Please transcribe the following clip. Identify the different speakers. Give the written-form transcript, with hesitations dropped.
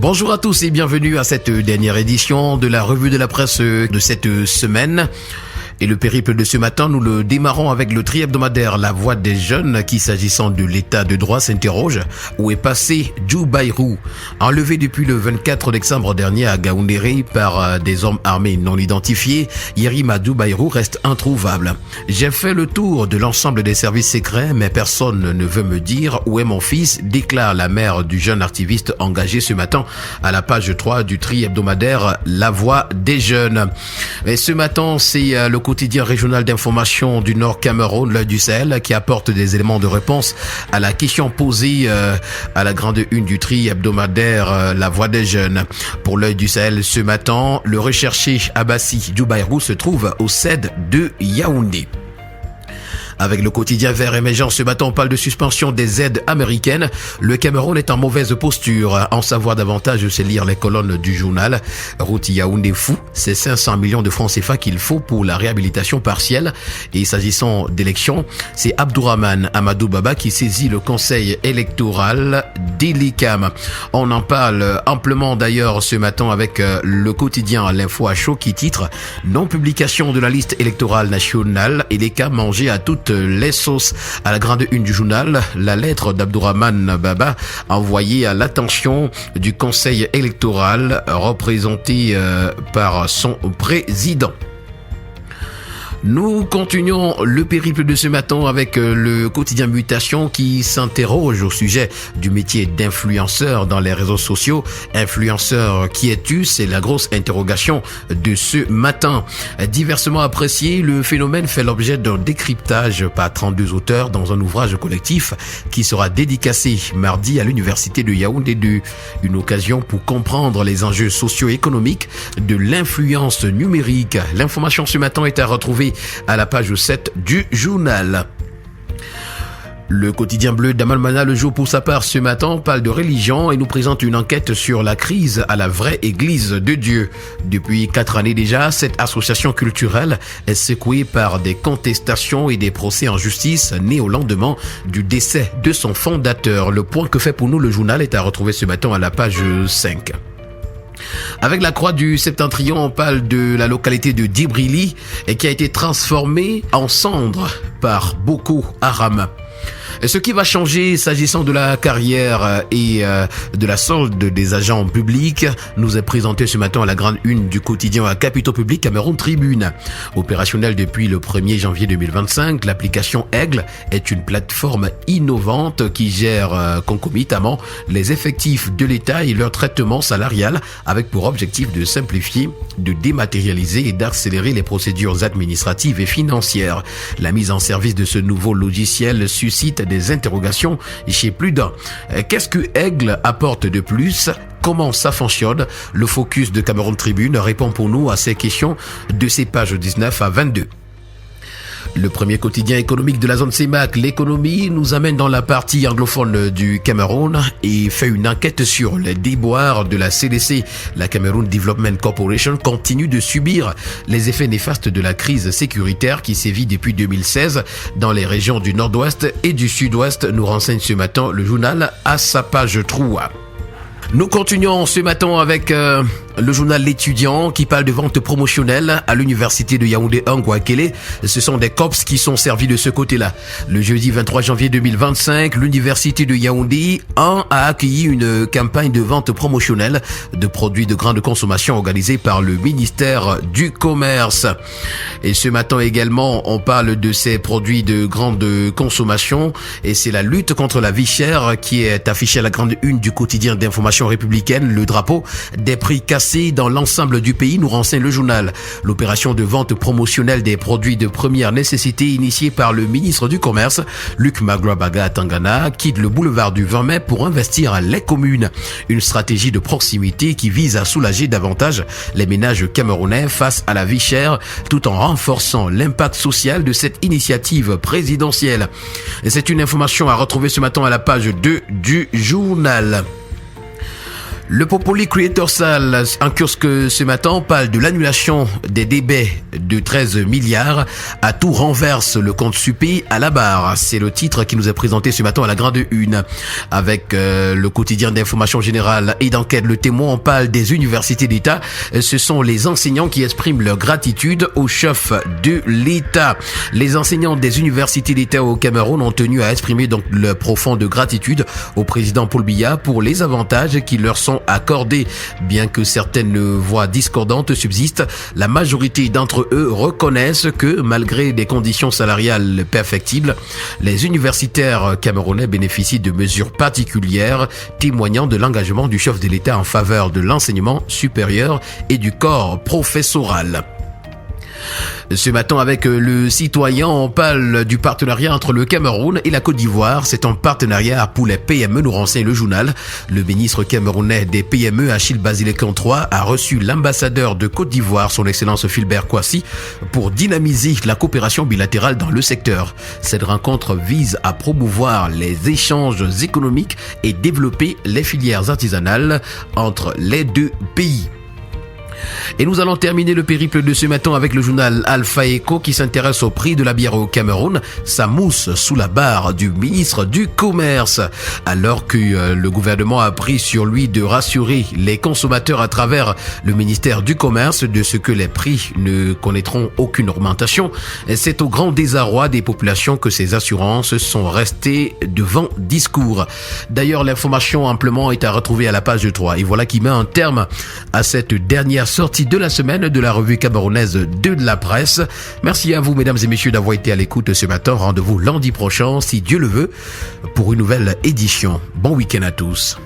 Speaker 1: Bonjour à tous et bienvenue à cette dernière édition de la revue de la presse de cette semaine. Et le périple de ce matin, nous le démarrons avec le tri-hebdomadaire La Voix des Jeunes qui, s'agissant de l'état de droit, s'interroge. Où est passé Djou Bayrou? Enlevé depuis le 24 décembre dernier à Gaoundéré par des hommes armés non identifiés, Yerima Djou Bayrou reste introuvable. J'ai fait le tour de l'ensemble des services secrets, mais personne ne veut me dire où est mon fils, déclare la mère du jeune activiste engagé ce matin à la page 3 du tri-hebdomadaire La Voix des Jeunes. Et ce matin, c'est le quotidien régional d'information du Nord Cameroun, l'Œil du Sahel, qui apporte des éléments de réponse à la question posée à la grande une du tri hebdomadaire La Voix des Jeunes. Pour l'Œil du Sahel ce matin, le recherché Abassi Djou Bayrou se trouve au CED de Yaoundé. Avec le quotidien Vert Émergent, ce matin, on parle de suspension des aides américaines. Le Cameroun est en mauvaise posture. En savoir davantage, c'est lire les colonnes du journal. Route Yaoundé fou, c'est 500 millions de francs CFA qu'il faut pour la réhabilitation partielle. Et s'agissant d'élections, c'est Abdourahmane Amadou Baba qui saisit le conseil électoral d'Elikam. On en parle amplement d'ailleurs ce matin avec le quotidien L'Info à chaud qui titre « Non-publication de la liste électorale nationale, Elikam mangé à toutes les sauces ». À la grande une du journal, la lettre d'Abdourahmane Baba envoyée à l'attention du conseil électoral représenté par son président. Nous continuons le périple de ce matin avec le quotidien Mutation qui s'interroge au sujet du métier d'influenceur dans les réseaux sociaux. Influenceur, qui es-tu? C'est la grosse interrogation de ce matin. Diversement apprécié, le phénomène fait l'objet d'un décryptage par 32 auteurs dans un ouvrage collectif qui sera dédicacé mardi à l'université de Yaoundé 2. Une occasion pour comprendre les enjeux socio-économiques de l'influence numérique. L'information ce matin est à retrouver à la page 7 du journal. Le quotidien bleu d'Amalmana, le jour pour sa part ce matin, parle de religion et nous présente une enquête sur la crise à la vraie église de Dieu. Depuis 4 années déjà, cette association culturelle est secouée par des contestations et des procès en justice nés au lendemain du décès de son fondateur. Le point que fait pour nous le journal est à retrouver ce matin à la page 5. Avec la croix du Septentrion, on parle de la localité de Dibrili et qui a été transformée en cendre par Boko Haram. Ce qui va changer s'agissant de la carrière et de la solde des agents publics nous est présenté ce matin à la grande une du quotidien à Capitaux Public Cameroun Tribune. Opérationnelle depuis le 1er janvier 2025, l'application Aigle est une plateforme innovante qui gère concomitamment les effectifs de l'État et leur traitement salarial avec pour objectif de simplifier, de dématérialiser et d'accélérer les procédures administratives et financières. La mise en service de ce nouveau logiciel suscite des interrogations chez plus d'un. Qu'est-ce que Aigle apporte de plus? Comment ça fonctionne? Le focus de Cameroun Tribune répond pour nous à ces questions de ces pages 19 à 22. Le premier quotidien économique de la zone CEMAC, l'économie, nous amène dans la partie anglophone du Cameroun et fait une enquête sur les déboires de la CDC. La Cameroon Development Corporation continue de subir les effets néfastes de la crise sécuritaire qui sévit depuis 2016 dans les régions du nord-ouest et du sud-ouest, nous renseigne ce matin le journal à sa page 3. Nous continuons ce matin avec le journal L'étudiant qui parle de vente promotionnelle à l'université de Yaoundé 1 Guakele. Ce sont des COPS qui sont servis de ce côté-là. Le jeudi 23 janvier 2025, l'université de Yaoundé 1 a accueilli une campagne de vente promotionnelle de produits de grande consommation organisée par le ministère du Commerce. Et ce matin également, on parle de ces produits de grande consommation et c'est la lutte contre la vie chère qui est affichée à la grande une du quotidien d'information républicaine. Le drapeau des prix cassés dans l'ensemble du pays, nous renseigne le journal. L'opération de vente promotionnelle des produits de première nécessité initiée par le ministre du Commerce, Luc Magrabaga Tangana, quitte le boulevard du 20 mai pour investir les communes. Une stratégie de proximité qui vise à soulager davantage les ménages camerounais face à la vie chère, tout en renforçant l'impact social de cette initiative présidentielle. Et c'est une information à retrouver ce matin à la page 2 du journal. Le Popoli Creator Sal, en kiosque ce matin, parle de l'annulation des débats de 13 milliards. À tout renverse le compte Supé à la barre. C'est le titre qui nous est présenté ce matin à la grande une. Avec le quotidien d'information générale et d'enquête, le Témoin, on parle des universités d'État. Ce sont les enseignants qui expriment leur gratitude au chef de l'État. Les enseignants des universités d'État au Cameroun ont tenu à exprimer donc leur profonde gratitude au président Paul Biya pour les avantages qui leur sont accordés. Bien que certaines voix discordantes subsistent, la majorité d'entre eux reconnaissent que malgré des conditions salariales perfectibles, les universitaires camerounais bénéficient de mesures particulières témoignant de l'engagement du chef de l'État en faveur de l'enseignement supérieur et du corps professoral. Ce matin, avec le Citoyen, on parle du partenariat entre le Cameroun et la Côte d'Ivoire. C'est un partenariat pour les PME, nous renseigne le journal. Le ministre camerounais des PME, Achille Basile-Camp III, a reçu l'ambassadeur de Côte d'Ivoire, son excellence Philbert Kwasi, pour dynamiser la coopération bilatérale dans le secteur. Cette rencontre vise à promouvoir les échanges économiques et développer les filières artisanales entre les deux pays. Et nous allons terminer le périple de ce matin avec le journal Alpha Echo qui s'intéresse au prix de la bière au Cameroun. Ça mousse sous la barre du ministre du Commerce. Alors que le gouvernement a pris sur lui de rassurer les consommateurs à travers le ministère du Commerce de ce que les prix ne connaîtront aucune augmentation, c'est au grand désarroi des populations que ces assurances sont restées devant discours. D'ailleurs, l'information amplement est à retrouver à la page 3. Et voilà qui met un terme à cette dernière sortie de la semaine de la revue camerounaise de la presse. Merci à vous, mesdames et messieurs, d'avoir été à l'écoute ce matin. Rendez-vous lundi prochain, si Dieu le veut, pour une nouvelle édition. Bon week-end à tous.